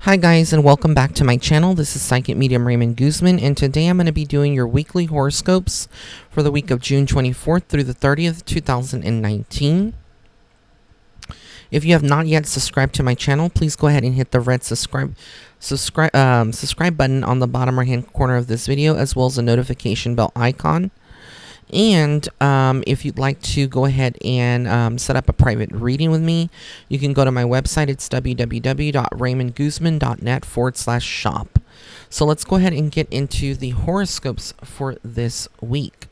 Hi guys, and welcome back to my channel. This is Psychic Medium Raymond Guzman, and today I'm going to be doing your weekly horoscopes for the week of June 24th through the 30th, 2019. If you have not yet subscribed to my channel, please go ahead and hit the red subscribe button on the bottom right hand corner of this video, as well as the notification bell icon. And if you'd like to go ahead and set up a private reading with me, you can go to my website. It's www.raymondguzman.net/shop. So let's go ahead and get into the horoscopes for this week.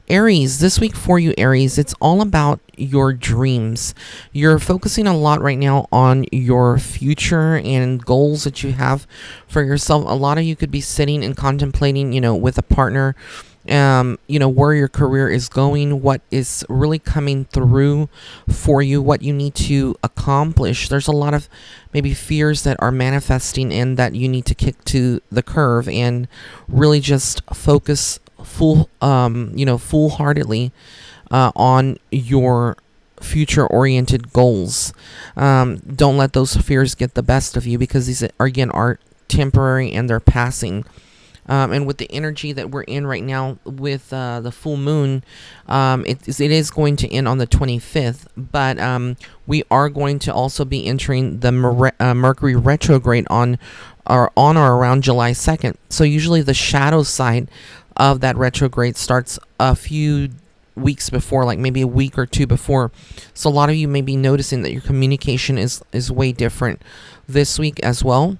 Aries, this week for you, Aries, it's all about your dreams. You're focusing a lot right now on your future and goals that you have for yourself. A lot of you could be sitting and contemplating, with a partner, where your career is going, what is really coming through for you, what you need to accomplish. There's a lot of maybe fears that are manifesting and that you need to kick to the curve and really just focus full-heartedly on your future-oriented goals. Don't let those fears get the best of you, because these are temporary and they're passing. And with the energy that we're in right now with the full moon, it is going to end on the 25th, but we are going to also be entering the Mercury retrograde on or around July 2nd. So usually the shadow side of that retrograde starts a few weeks before, like maybe a week or two before. So a lot of you may be noticing that your communication is way different this week as well.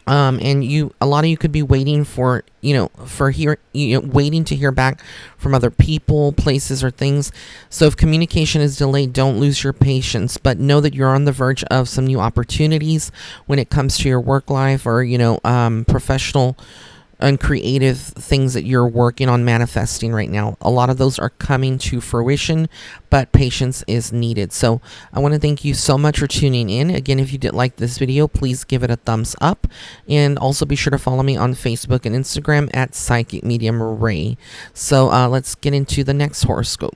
And a lot of you could be waiting waiting to hear back from other people, places, or things. So if communication is delayed, don't lose your patience, but know that you're on the verge of some new opportunities when it comes to your work life or, professional and creative things that you're working on manifesting right now. A lot of those are coming to fruition, but patience is needed. So I want to thank you so much for tuning in. Again, if you did like this video, please give it a thumbs up, and also be sure to follow me on Facebook and Instagram at Psychic Medium Ray. So let's get into the next horoscope.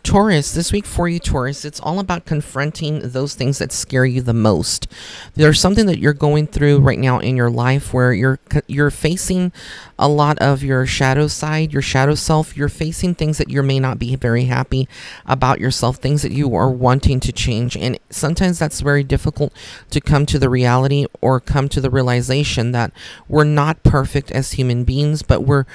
Taurus, this week for you, Taurus, it's all about confronting those things that scare you the most. There's something that you're going through right now in your life where you're facing a lot of your shadow side, your shadow self. You're facing things that you may not be very happy about yourself, things that you are wanting to change. And sometimes that's very difficult to come to the reality or come to the realization that we're not perfect as human beings, but we're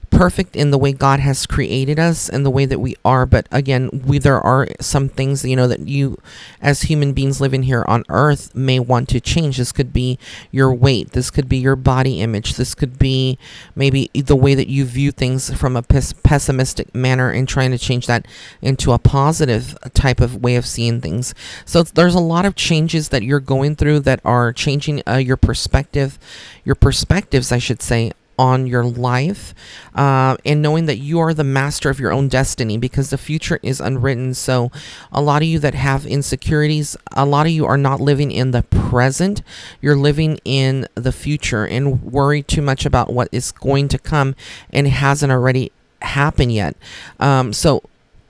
perfect in the way God has created us and the way that we are. But again, there are some things that you as human beings living here on earth may want to change. This could be your weight, this could be your body image, this could be maybe the way that you view things from a pessimistic manner, and trying to change that into a positive type of way of seeing things. So there's a lot of changes that you're going through that are changing your perspectives, I should say, on your life, and knowing that you are the master of your own destiny, because the future is unwritten. So a lot of you that have insecurities, a lot of you are not living in the present, you're living in the future and worry too much about what is going to come and it hasn't already happened yet.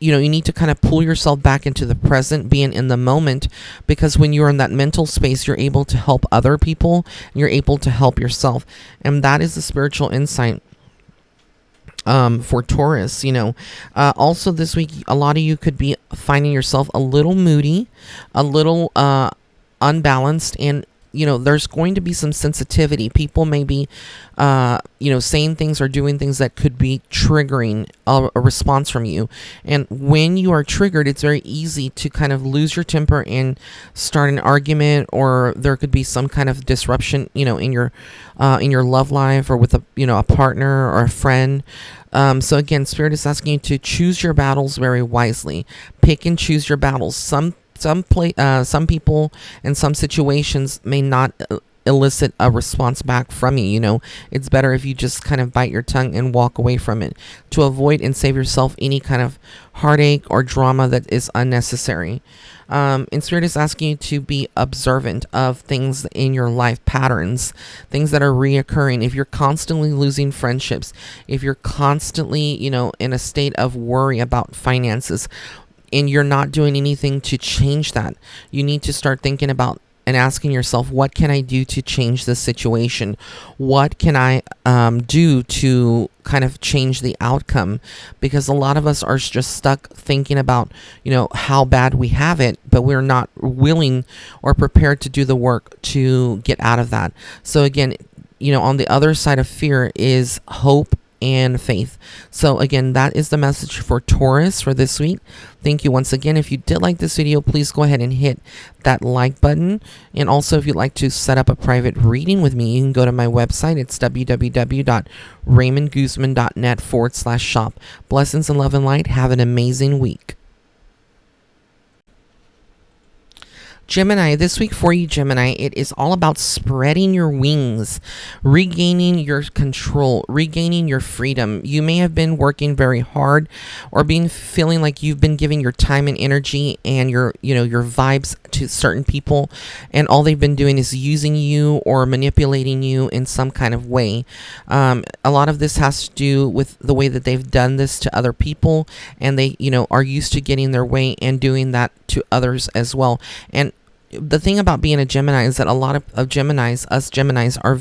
You need to kind of pull yourself back into the present, being in the moment, because when you're in that mental space, you're able to help other people, and you're able to help yourself. And that is the spiritual insight for Taurus. Also this week, a lot of you could be finding yourself a little moody, a little unbalanced, and there's going to be some sensitivity. People may be, saying things or doing things that could be triggering a response from you. And when you are triggered, it's very easy to kind of lose your temper and start an argument, or there could be some kind of disruption, in your love life, or with a partner or a friend. So again, Spirit is asking you to choose your battles very wisely. Pick and choose your battles. Some people and some situations may not elicit a response back from you. It's better if you just kind of bite your tongue and walk away from it, to avoid and save yourself any kind of heartache or drama that is unnecessary. And Spirit is asking you to be observant of things in your life, patterns, things that are reoccurring. If you're constantly losing friendships, if you're constantly, in a state of worry about finances, and you're not doing anything to change that. You need to start thinking about and asking yourself, what can I do to change this situation? What can I do to kind of change the outcome? Because a lot of us are just stuck thinking about, how bad we have it, but we're not willing or prepared to do the work to get out of that. So again, on the other side of fear is hope and faith. So again, that is the message for Taurus for this week. Thank you once again. If you did like this video, please go ahead and hit that like button. And also, if you'd like to set up a private reading with me, you can go to my website. It's www.raymondguzman.net/shop. Blessings and love and light. Have an amazing week. Gemini, this week for you, Gemini, it is all about spreading your wings, regaining your control, regaining your freedom. You may have been working very hard or feeling like you've been giving your time and energy and your vibes to certain people, and all they've been doing is using you or manipulating you in some kind of way. A lot of this has to do with the way that they've done this to other people, and they, are used to getting their way and doing that to others as well. And the thing about being a Gemini is that a lot of Geminis, us Geminis, are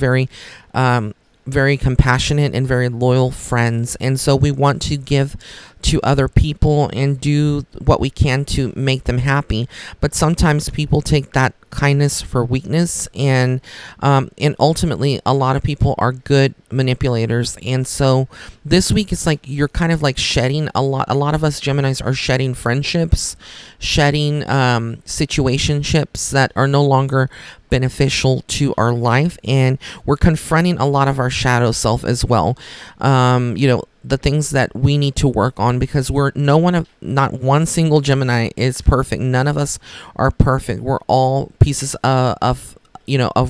very compassionate and very loyal friends. And so we want to give to other people and do what we can to make them happy. But sometimes people take that kindness for weakness, and ultimately a lot of people are good manipulators. And so this week it's like you're kind of like shedding a lot of us Geminis are shedding friendships, shedding situationships that are no longer beneficial to our life, and we're confronting a lot of our shadow self as well. The things that we need to work on, because not one single Gemini is perfect. None of us are perfect. We're all pieces of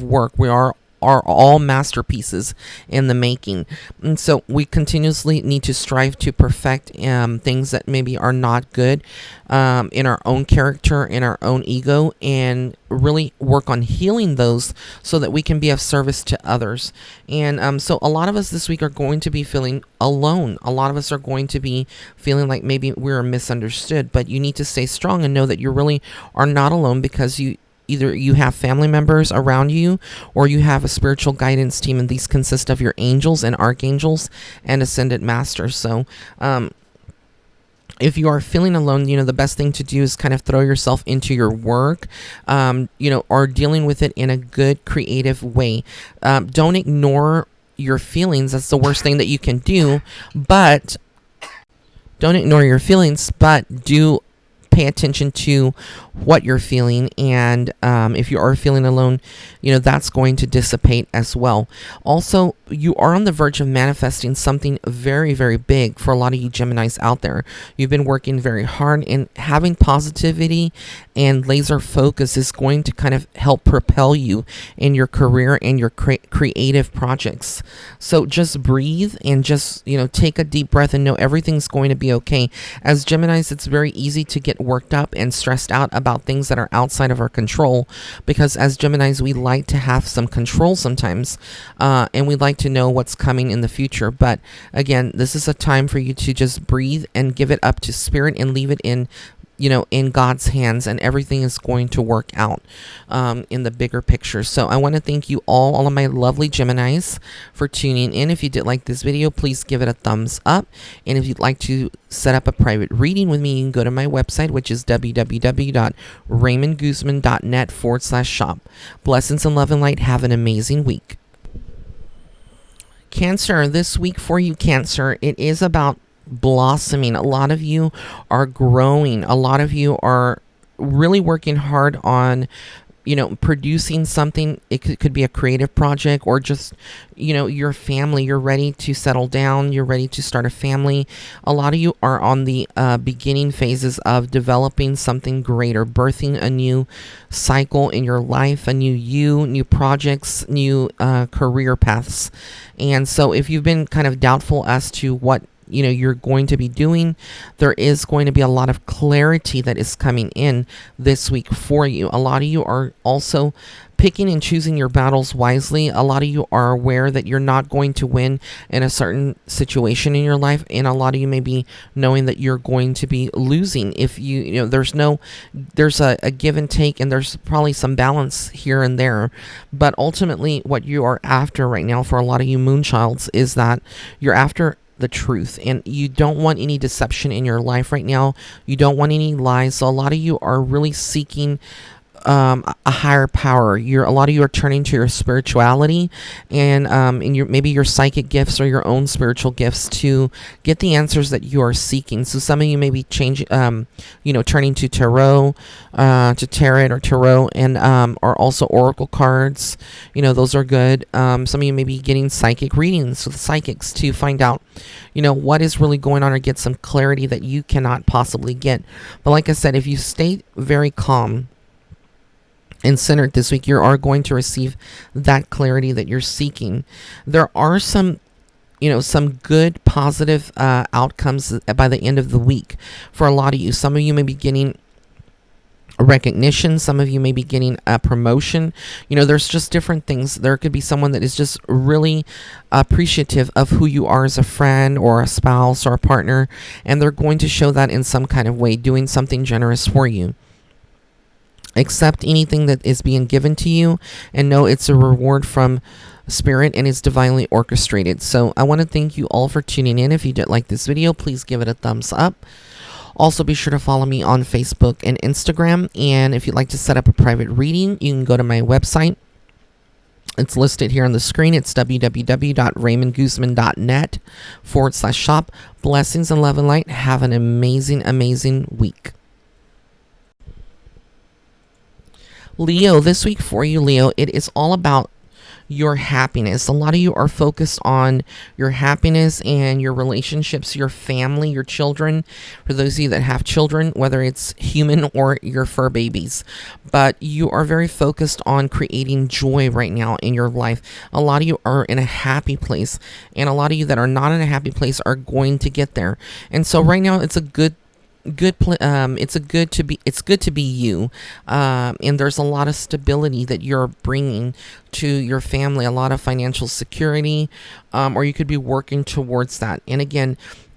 work. We are all masterpieces in the making. And so we continuously need to strive to perfect things that maybe are not good in our own character, in our own ego, and really work on healing those so that we can be of service to others. And so a lot of us this week are going to be feeling alone. A lot of us are going to be feeling like maybe we're misunderstood, but you need to stay strong and know that you really are not alone, because either you have family members around you or you have a spiritual guidance team, and these consist of your angels and archangels and ascended masters. So if you are feeling alone, the best thing to do is kind of throw yourself into your work, or dealing with it in a good, creative way. Don't ignore your feelings. That's the worst thing that you can do. But don't ignore your feelings, but do pay attention to what you're feeling, and if you are feeling alone, that's going to dissipate as well. Also, you are on the verge of manifesting something very, very big for a lot of you Geminis out there. You've been working very hard, and having positivity and laser focus is going to kind of help propel you in your career and your creative projects. So just breathe and just take a deep breath and know everything's going to be okay. As Geminis, it's very easy to get worked up and stressed out about things that are outside of our control, because as Geminis we like to have some control sometimes, and we like to know what's coming in the future. But again, this is a time for you to just breathe and give it up to spirit and leave it in God's hands, and everything is going to work out in the bigger picture. So I want to thank you all of my lovely Geminis for tuning in. If you did like this video, please give it a thumbs up. And if you'd like to set up a private reading with me, you can go to my website, which is www.raymondguzman.net/shop. Blessings and love and light. Have an amazing week. Cancer, this week for you, Cancer, it is about blossoming. A lot of you are growing. A lot of you are really working hard on producing something. It could be a creative project, or just your family. You're ready to settle down. You're ready to start a family. A lot of you are on the beginning phases of developing something greater, birthing a new cycle in your life, a new projects, new career paths. And so if you've been kind of doubtful as to what you're going to be doing, there is going to be a lot of clarity that is coming in this week for you. A lot of you are also picking and choosing your battles wisely. A lot of you are aware that you're not going to win in a certain situation in your life, and a lot of you may be knowing that you're going to be losing if there's a give and take, and there's probably some balance here and there. But ultimately, what you are after right now for a lot of you moonchilds is that you're after the truth, and you don't want any deception in your life right now. You don't want any lies. So a lot of you are really seeking a higher power. A lot of you are turning to your spirituality and maybe your psychic gifts or your own spiritual gifts to get the answers that you are seeking. So some of you may be turning to tarot, to tarot, and or also oracle cards. Those are good. Some of you may be getting psychic readings with psychics to find out what is really going on, or get some clarity that you cannot possibly get. But like I said, if you stay very calm and centered this week, you are going to receive that clarity that you're seeking. There are some good positive outcomes by the end of the week for a lot of you. Some of you may be getting recognition. Some of you may be getting a promotion. There's just different things. There could be someone that is just really appreciative of who you are as a friend or a spouse or a partner, and they're going to show that in some kind of way, doing something generous for you. Accept anything that is being given to you and know it's a reward from spirit and it's divinely orchestrated. So I want to thank you all for tuning in. If you did like this video, please give it a thumbs up. Also, be sure to follow me on Facebook and Instagram. And if you'd like to set up a private reading, you can go to my website. It's listed here on the screen. It's www.raymondguzman.net/shop. Blessings and love and light. Have an amazing, amazing week. Leo, this week for you, Leo, it is all about your happiness. A lot of you are focused on your happiness and your relationships, your family, your children. For those of you that have children, whether it's human or your fur babies, but you are very focused on creating joy right now in your life. A lot of you are in a happy place, and a lot of you that are not in a happy place are going to get there. And so right now, it's good to be you, and there's a lot of stability that you're bringing to your family, a lot of financial security, or you could be working towards that. And again,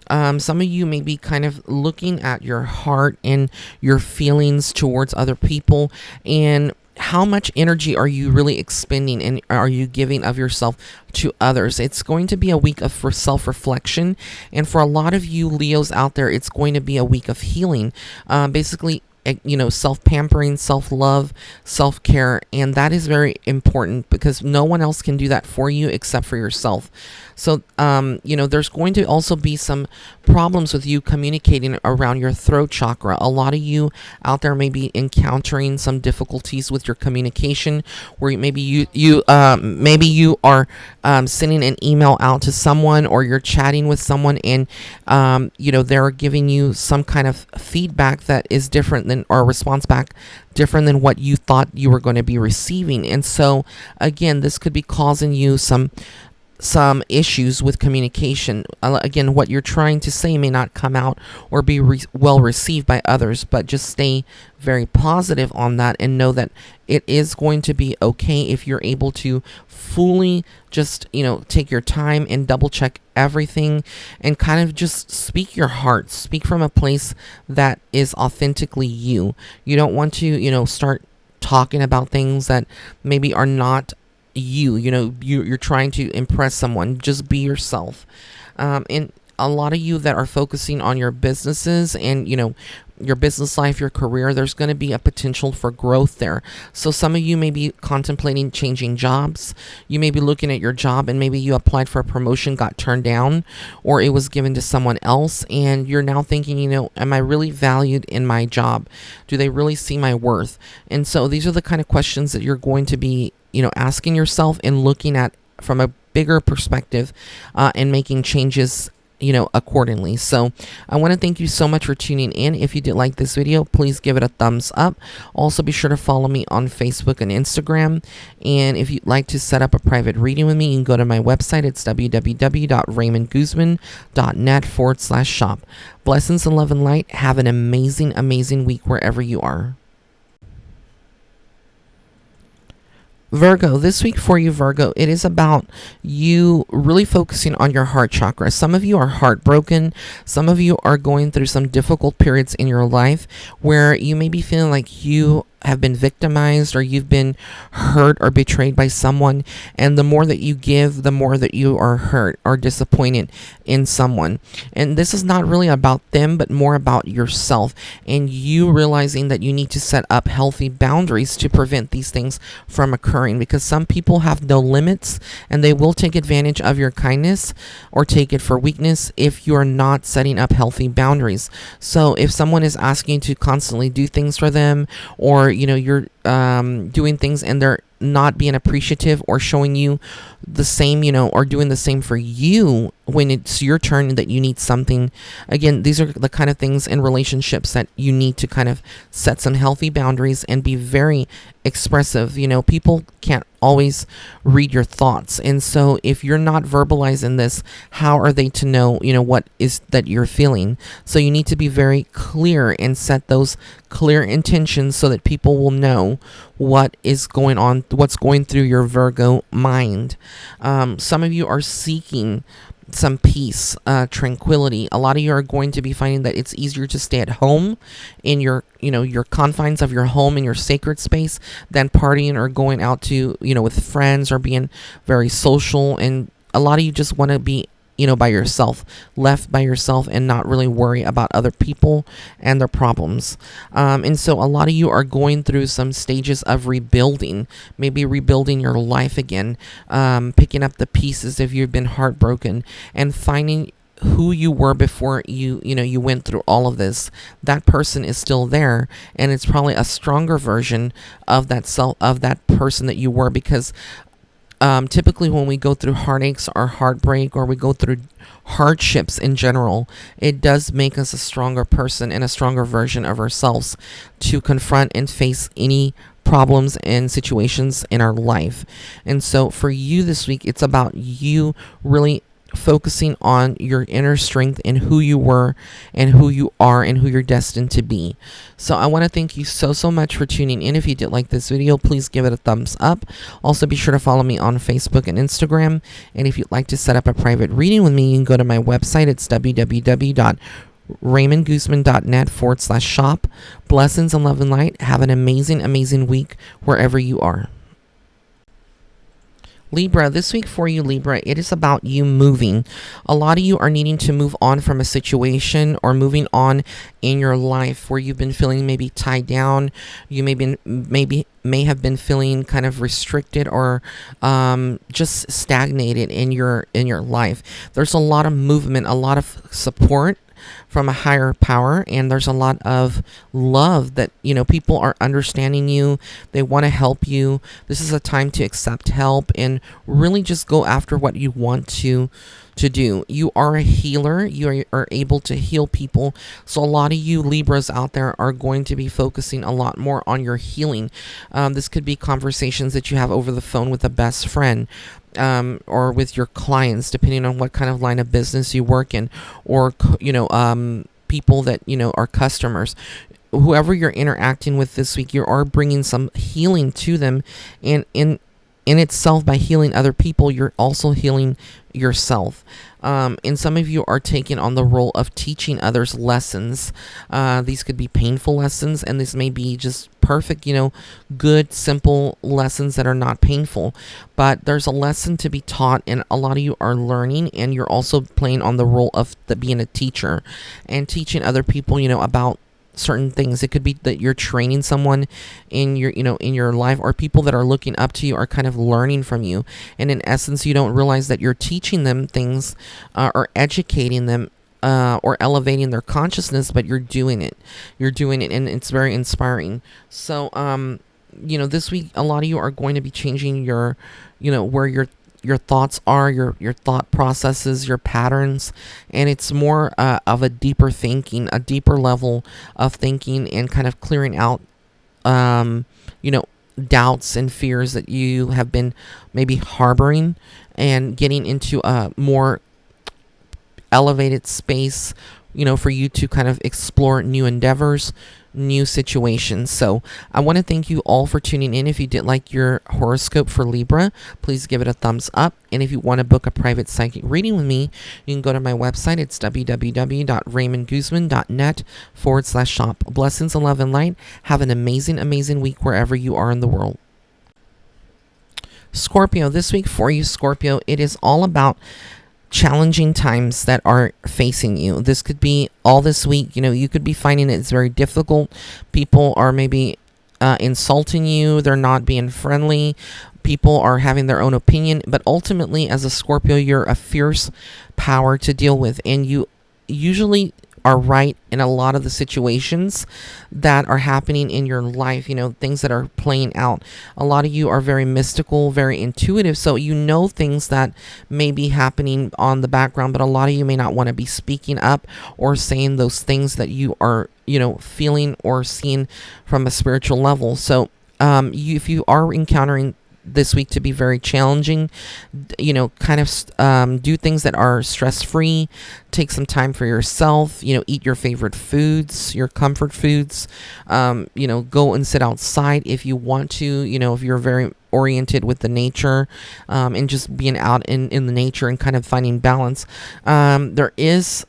some of you may be kind of looking at your heart and your feelings towards other people, and how much energy are you really expending and are you giving of yourself to others? It's going to be a week of self-reflection, and for a lot of you Leos out there, it's going to be a week of healing. Basically, self-pampering, self-love, self-care, and that is very important because no one else can do that for you except for yourself. So, there's going to also be some problems with you communicating around your throat chakra. A lot of you out there may be encountering some difficulties with your communication, where maybe you are sending an email out to someone, or you're chatting with someone, and they're giving you some kind of feedback that is different than, or response back different than what you thought you were going to be receiving. And so again, this could be causing you some issues with communication. Again, what you're trying to say may not come out or be well received by others, but just stay very positive on that and know that it is going to be okay if you're able to fully just, take your time and double check everything and kind of just speak your heart, speak from a place that is authentically you. You don't want to, start talking about things that maybe are not you're trying to impress someone. Just be yourself. And a lot of you that are focusing on your businesses and your business life, your career, there's going to be a potential for growth there. So some of you may be contemplating changing jobs. You may be looking at your job and maybe you applied for a promotion, got turned down, or it was given to someone else, and you're now thinking, am I really valued in my job? Do they really see my worth? And so these are the kind of questions that you're going to be asking yourself and looking at from a bigger perspective, and making changes accordingly. So I want to thank you so much for tuning in. If you did like this video, please give it a thumbs up. Also, be sure to follow me on Facebook and Instagram. And if you'd like to set up a private reading with me, you can go to my website. It's www.raymondguzman.net/shop. Blessings and love and light. Have an amazing, amazing week wherever you are. Virgo, this week for you, Virgo, it is about you really focusing on your heart chakra. Some of you are heartbroken. Some of you are going through some difficult periods in your life where you may be feeling like you have been victimized or you've been hurt or betrayed by someone. And the more that you give, the more that you are hurt or disappointed in someone. And this is not really about them, but more about yourself and you realizing that you need to set up healthy boundaries to prevent these things from occurring, because some people have no limits and they will take advantage of your kindness or take it for weakness if you're not setting up healthy boundaries. So if someone is asking you to constantly do things for them, or you're doing things and they're not being appreciative or showing you the same, or doing the same for you when it's your turn that you need something. Again, these are the kind of things in relationships that you need to kind of set some healthy boundaries and be very expressive. People can't always read your thoughts. And so if you're not verbalizing this, how are they to know, what is that you're feeling? So you need to be very clear and set those clear intentions so that people will know what is going on, what's going through your Virgo mind. Some of you are seeking some peace, tranquility. A lot of you are going to be finding that it's easier to stay at home in your confines of your home, in your sacred space, than partying or going out to, with friends or being very social. And a lot of you just want to be by yourself, left by yourself, and not really worry about other people and their problems. And so a lot of you are going through some stages of rebuilding, maybe rebuilding your life again, picking up the pieces if you've been heartbroken, and finding who you were before you went through all of this. That person is still there, and it's probably a stronger version of that person that you were, because typically when we go through heartaches or heartbreak, or we go through hardships in general, it does make us a stronger person and a stronger version of ourselves to confront and face any problems and situations in our life. And so for you this week, it's about you really focusing on your inner strength and who you were and who you are and who you're destined to be. So I want to thank you so much for tuning in. If you did like this video, please give it a thumbs up. Also be sure to follow me on Facebook and Instagram. And if you'd like to set up a private reading with me, you can go to my website. It's www.raymondguzman.net/shop. Blessings and love and light. Have an amazing week wherever you are. Libra, this week for you, Libra, it is about you moving. A lot of you are needing to move on from a situation or moving on in your life where you've been feeling maybe tied down. You may have been feeling kind of restricted or just stagnated in your life. There's a lot of movement, a lot of support from a higher power, and there's a lot of love that people are understanding you. They want to help you. This is a time to accept help and really just go after what you want to do. You are a healer. You are able to heal people. So a lot of you Libras out there are going to be focusing a lot more on your healing. This could be conversations that you have over the phone with a best friend, or with your clients, depending on what kind of line of business you work in, or people that are customers. Whoever you're interacting with this week, you are bringing some healing to them, and in itself, by healing other people, you're also healing yourself. And some of you are taking on the role of teaching others lessons. These could be painful lessons, and this may be just perfect, good, simple lessons that are not painful. But there's a lesson to be taught, and a lot of you are learning, and you're also playing on the role of being a teacher and teaching other people, about certain things. It could be that you're training someone in your life, or people that are looking up to you are kind of learning from you, and in essence you don't realize that you're teaching them things, or educating them, or elevating their consciousness, but you're doing it and it's very inspiring. So this week a lot of you are going to be changing your where your thoughts are, your thought processes, your patterns, and it's more of a deeper thinking, a deeper level of thinking, and kind of clearing out, doubts and fears that you have been maybe harboring, and getting into a more elevated space, for you to kind of explore new endeavors, new situations. So I want to thank you all for tuning in. If you did like your horoscope for Libra, please give it a thumbs up. And if you want to book a private psychic reading with me, you can go to my website. It's www.raymondguzman.net/shop. Blessings and love and light. Have an amazing, amazing week wherever you are in the world. Scorpio, this week for you, Scorpio, it is all about challenging times that are facing you. This could be all this week. You could be finding it's very difficult. People are maybe insulting you. They're not being friendly. People are having their own opinion. But ultimately, as a Scorpio, you're a fierce power to deal with. And you usually are right in a lot of the situations that are happening in your life, things that are playing out. A lot of you are very mystical, very intuitive, so things that may be happening on the background, but a lot of you may not want to be speaking up or saying those things that you are, feeling or seeing from a spiritual level. So if you are encountering this week to be very challenging, do things that are stress-free. Take some time for yourself, eat your favorite foods, your comfort foods. Go and sit outside if you want to, if you're very oriented with the nature, and just being out in the nature and kind of finding balance. There is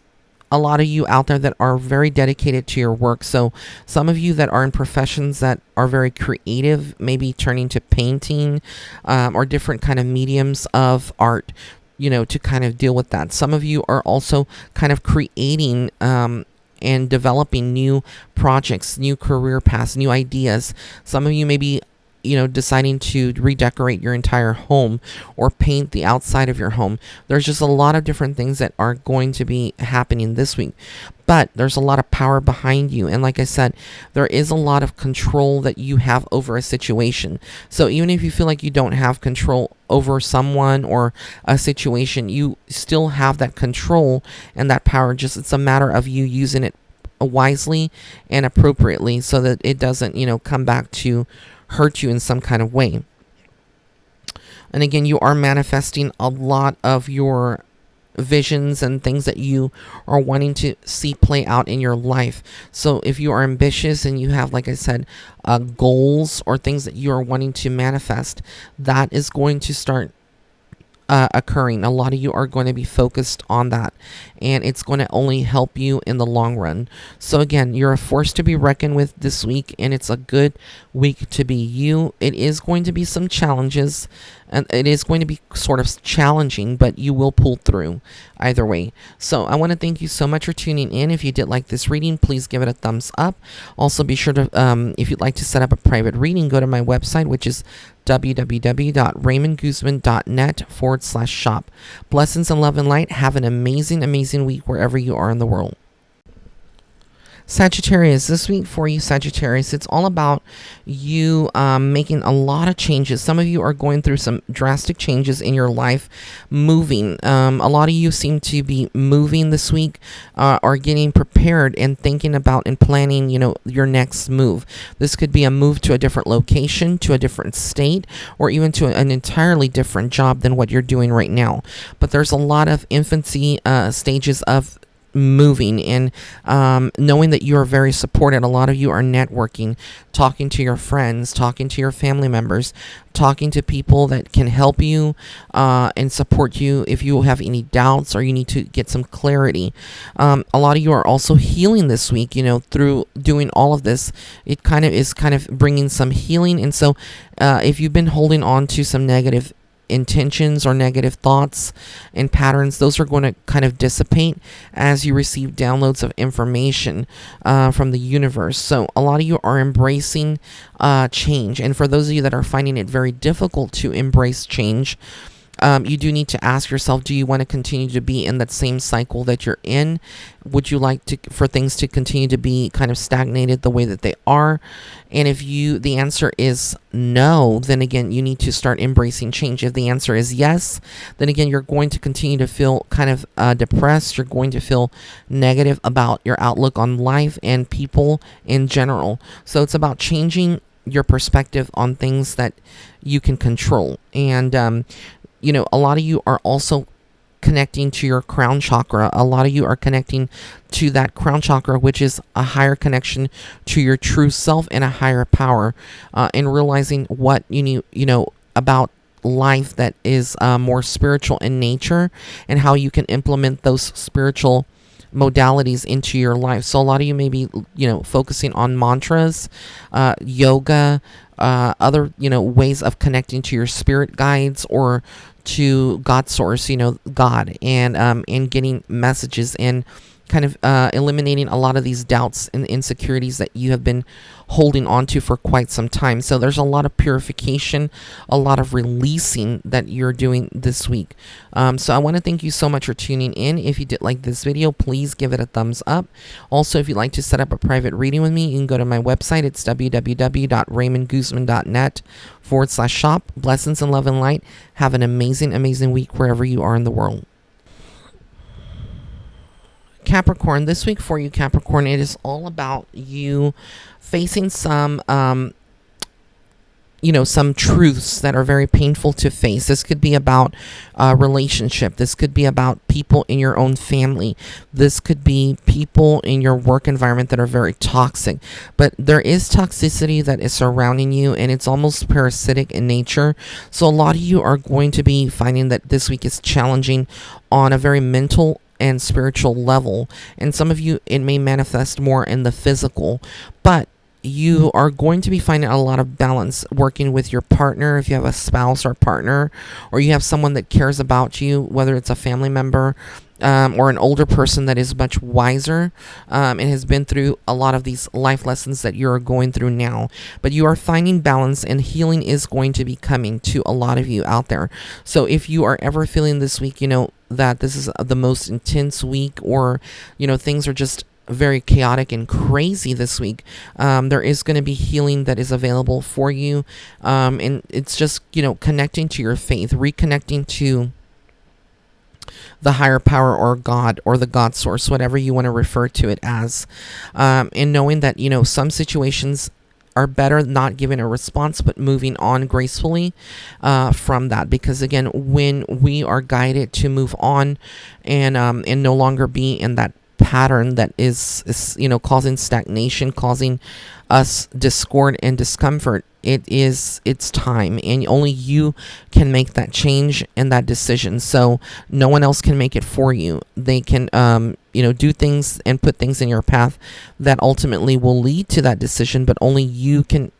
a lot of you out there that are very dedicated to your work. So some of you that are in professions that are very creative, maybe turning to painting, or different kind of mediums of art, to kind of deal with that. Some of you are also kind of creating, and developing new projects, new career paths, new ideas. Some of you may be deciding to redecorate your entire home or paint the outside of your home. There's just a lot of different things that are going to be happening this week. But there's a lot of power behind you. And like I said, there is a lot of control that you have over a situation. So even if you feel like you don't have control over someone or a situation, you still have that control and that power. Just it's a matter of you using it wisely and appropriately so that it doesn't, come back to hurt you in some kind of way. And again, you are manifesting a lot of your visions and things that you are wanting to see play out in your life. So if you are ambitious and you have, like I said, goals or things that you are wanting to manifest, that is going to start occurring. A lot of you are going to be focused on that, and it's going to only help you in the long run. So again, you're a force to be reckoned with this week, and it's a good week to be you. It is going to be some challenges, and it is going to be sort of challenging, but you will pull through either way. So I want to thank you so much for tuning in. If you did like this reading, please give it a thumbs up. Also be sure to, if you'd like to set up a private reading, go to my website, which is www.raymondguzman.net/shop. Blessings and love and light. Have an amazing, amazing week wherever you are in the world. Sagittarius, this week for you, Sagittarius, it's all about you making a lot of changes. Some of you are going through some drastic changes in your life, moving. A lot of you seem to be moving this week, or getting prepared and thinking about and planning, your next move. This could be a move to a different location, to a different state, or even to an entirely different job than what you're doing right now. But there's a lot of infancy stages of moving, and knowing that you are very supported. A lot of you are networking, talking to your friends, talking to your family members, talking to people that can help you and support you if you have any doubts or you need to get some clarity. A lot of you are also healing this week, through doing all of this. It kind of bringing some healing. And so if you've been holding on to some negative intentions or negative thoughts and patterns, those are going to kind of dissipate as you receive downloads of information from the universe. So a lot of you are embracing change, and for those of you that are finding it very difficult to embrace change, you do need to ask yourself, do you want to continue to be in that same cycle that you're in? Would you like for things to continue to be kind of stagnated the way that they are? And if the answer is no, then again, you need to start embracing change. If the answer is yes, then again, you're going to continue to feel kind of depressed. You're going to feel negative about your outlook on life and people in general. So it's about changing your perspective on things that you can control. And, a lot of you are also connecting to your crown chakra. A lot of you are connecting to that crown chakra, which is a higher connection to your true self and a higher power, and realizing what you know about life that is more spiritual in nature, and how you can implement those spiritual modalities into your life. So a lot of you may be, focusing on mantras, yoga, other, ways of connecting to your spirit guides or to God source, God, and getting messages and kind of eliminating a lot of these doubts and insecurities that you have been holding on to for quite some time. So there's a lot of purification, a lot of releasing that you're doing this week. So I want to thank you so much for tuning in. If you did like this video, please give it a thumbs up. Also, if you'd like to set up a private reading with me, you can go to my website. It's www.raymondguzman.net/shop. Blessings and love and light. Have an amazing week wherever you are in the world. Capricorn, this week for you, Capricorn, it is all about you facing some truths that are very painful to face. This could be about a relationship. This could be about people in your own family. This could be people in your work environment that are very toxic. But there is toxicity that is surrounding you, and it's almost parasitic in nature. So a lot of you are going to be finding that this week is challenging on a very mental and spiritual level, and some of you, it may manifest more in the physical, but you are going to be finding a lot of balance working with your partner. If you have a spouse or partner, or you have someone that cares about you, whether it's a family member or an older person that is much wiser and has been through a lot of these life lessons that you're going through now. But you are finding balance, and healing is going to be coming to a lot of you out there. So if you are ever feeling this week, that this is the most intense week, or things are just very chaotic and crazy this week, there is going to be healing that is available for you, and it's just connecting to your faith, reconnecting to the higher power, or God, or the God source, whatever you want to refer to it as, and knowing that some situations are better not giving a response, but moving on gracefully from that. Because again, when we are guided to move on and no longer be in that pattern that is causing stagnation, causing us discord and discomfort, it's time, and only you can make that change and that decision. So no one else can make it for you. They can do things and put things in your path that ultimately will lead to that decision, but only you can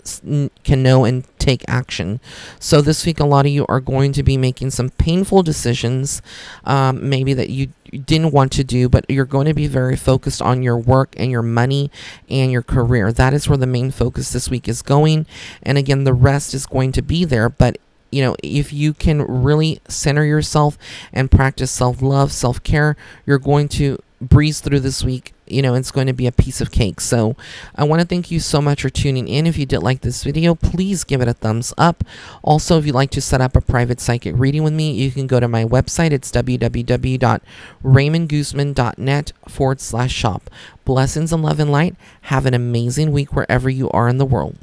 know and take action. So this week, a lot of you are going to be making some painful decisions, maybe that you didn't want to do, but you're going to be very focused on your work and your money and your career. That is where the main focus this week is going. And again, the rest is going to be there, but if you can really center yourself and practice self-love, self-care, you're going to breeze through this week. It's going to be a piece of cake. So I want to thank you so much for tuning in. If you did like this video, please give it a thumbs up. Also, if you'd like to set up a private psychic reading with me, you can go to my website. It's www.raymondguzman.net/shop. Blessings and love and light. Have an amazing week wherever you are in the world.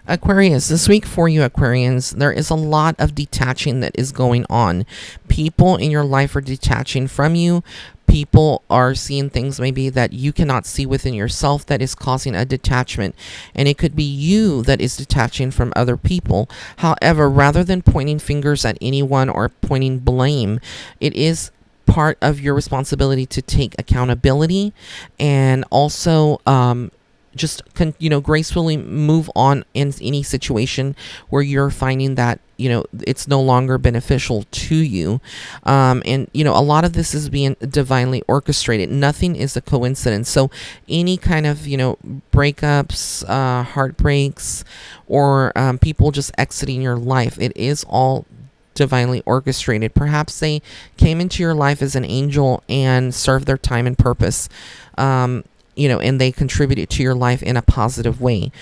Aquarius, this week for you, Aquarians, there is a lot of detaching that is going on. People in your life are detaching from you. People are seeing things maybe that you cannot see within yourself that is causing a detachment. And it could be you that is detaching from other people. However, rather than pointing fingers at anyone or pointing blame, it is part of your responsibility to take accountability, and also gracefully move on in any situation where you're finding that it's no longer beneficial to you, and a lot of this is being divinely orchestrated. Nothing is a coincidence. So any kind of breakups, heartbreaks, or people just exiting your life, it is all divinely orchestrated. Perhaps they came into your life as an angel and served their time and purpose, and they contributed to your life in a positive way.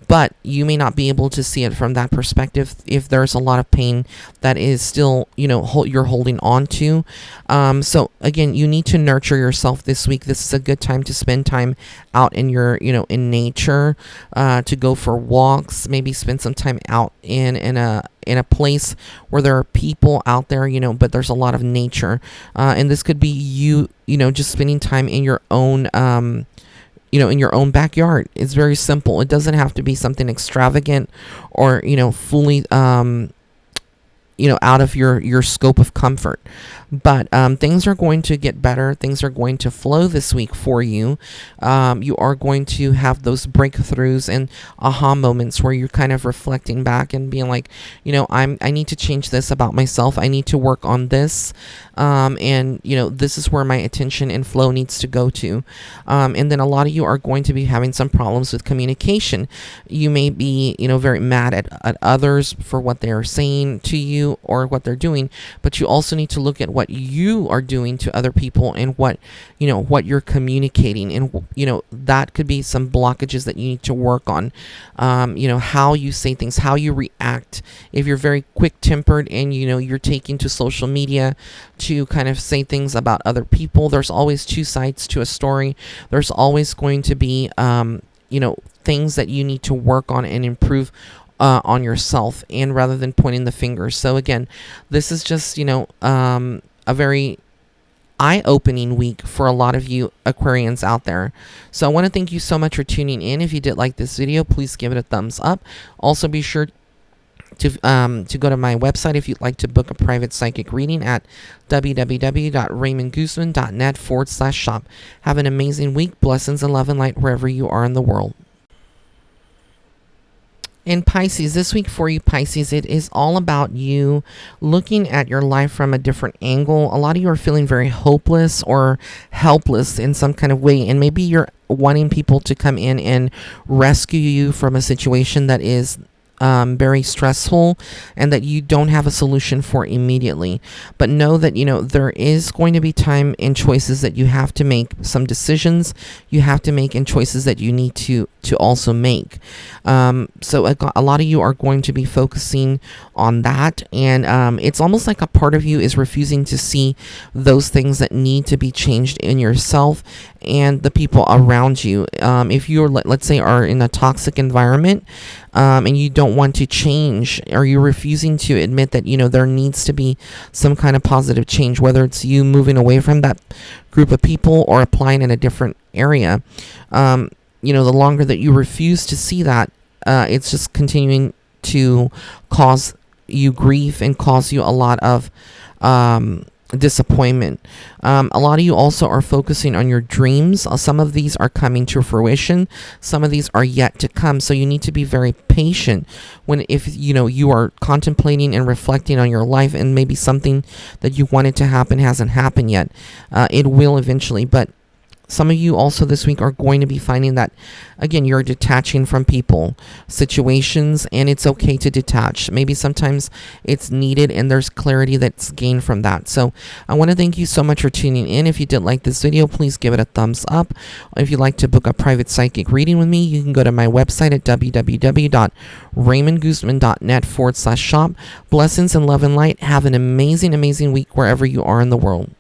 but you may not be able to see it from that perspective if there's a lot of pain that is still, you're holding on to. So again, you need to nurture yourself this week. This is a good time to spend time out in your, in nature, to go for walks, maybe spend some time out in a place where there are people out there, but there's a lot of nature. And this could be you, just spending time in your own, in your own backyard. It's very simple. It doesn't have to be something extravagant or, fully, out of your scope of comfort. But things are going to get better. Things are going to flow this week for you. You are going to have those breakthroughs and aha moments where you're kind of reflecting back and being like, I need to change this about myself. I need to work on this. And this is where my attention and flow needs to go to. And then a lot of you are going to be having some problems with communication. You may be, very mad at others for what they are saying to you or what they're doing, but you also need to look at what you are doing to other people and what you're communicating, and that could be some blockages that you need to work on. How you say things, how you react. If you're very quick-tempered and you're taking to social media to kind of say things about other people, there's always two sides to a story. There's always going to be things that you need to work on and improve on yourself, and rather than pointing the fingers. So again, this is just a very eye-opening week for a lot of you Aquarians out there. So I want to thank you so much for tuning in. If you did like this video, please give it a thumbs up. Also be sure to go to my website if you'd like to book a private psychic reading at www.raymondguzman.net/shop. Have an amazing week. Blessings and love and light wherever you are in the world. In Pisces, this week for you Pisces, it is all about you looking at your life from a different angle. A lot of you are feeling very hopeless or helpless in some kind of way, and maybe you're wanting people to come in and rescue you from a situation that is very stressful and that you don't have a solution for immediately. But know that there is going to be time and choices that you have to make, some decisions you have to make, and choices that you need to also make. So a lot of you are going to be focusing on that, and it's almost like a part of you is refusing to see those things that need to be changed in yourself and the people around you. If you're, let's say, are in a toxic environment, and you don't want to change, or you're refusing to admit that there needs to be some kind of positive change, whether it's you moving away from that group of people or applying in a different area, the longer that you refuse to see that, it's just continuing to cause you grief and cause you a lot of disappointment. A lot of you also are focusing on your dreams. Some of these are coming to fruition. Some of these are yet to come. So you need to be very patient if you are contemplating and reflecting on your life, and maybe something that you wanted to happen hasn't happened yet. It will eventually, but some of you also this week are going to be finding that, again, you're detaching from people, situations, and it's okay to detach. Maybe sometimes it's needed and there's clarity that's gained from that. So I want to thank you so much for tuning in. If you did like this video, please give it a thumbs up. If you'd like to book a private psychic reading with me, you can go to my website at www.raymondguzman.net/shop. Blessings and love and light. Have an amazing, amazing week wherever you are in the world.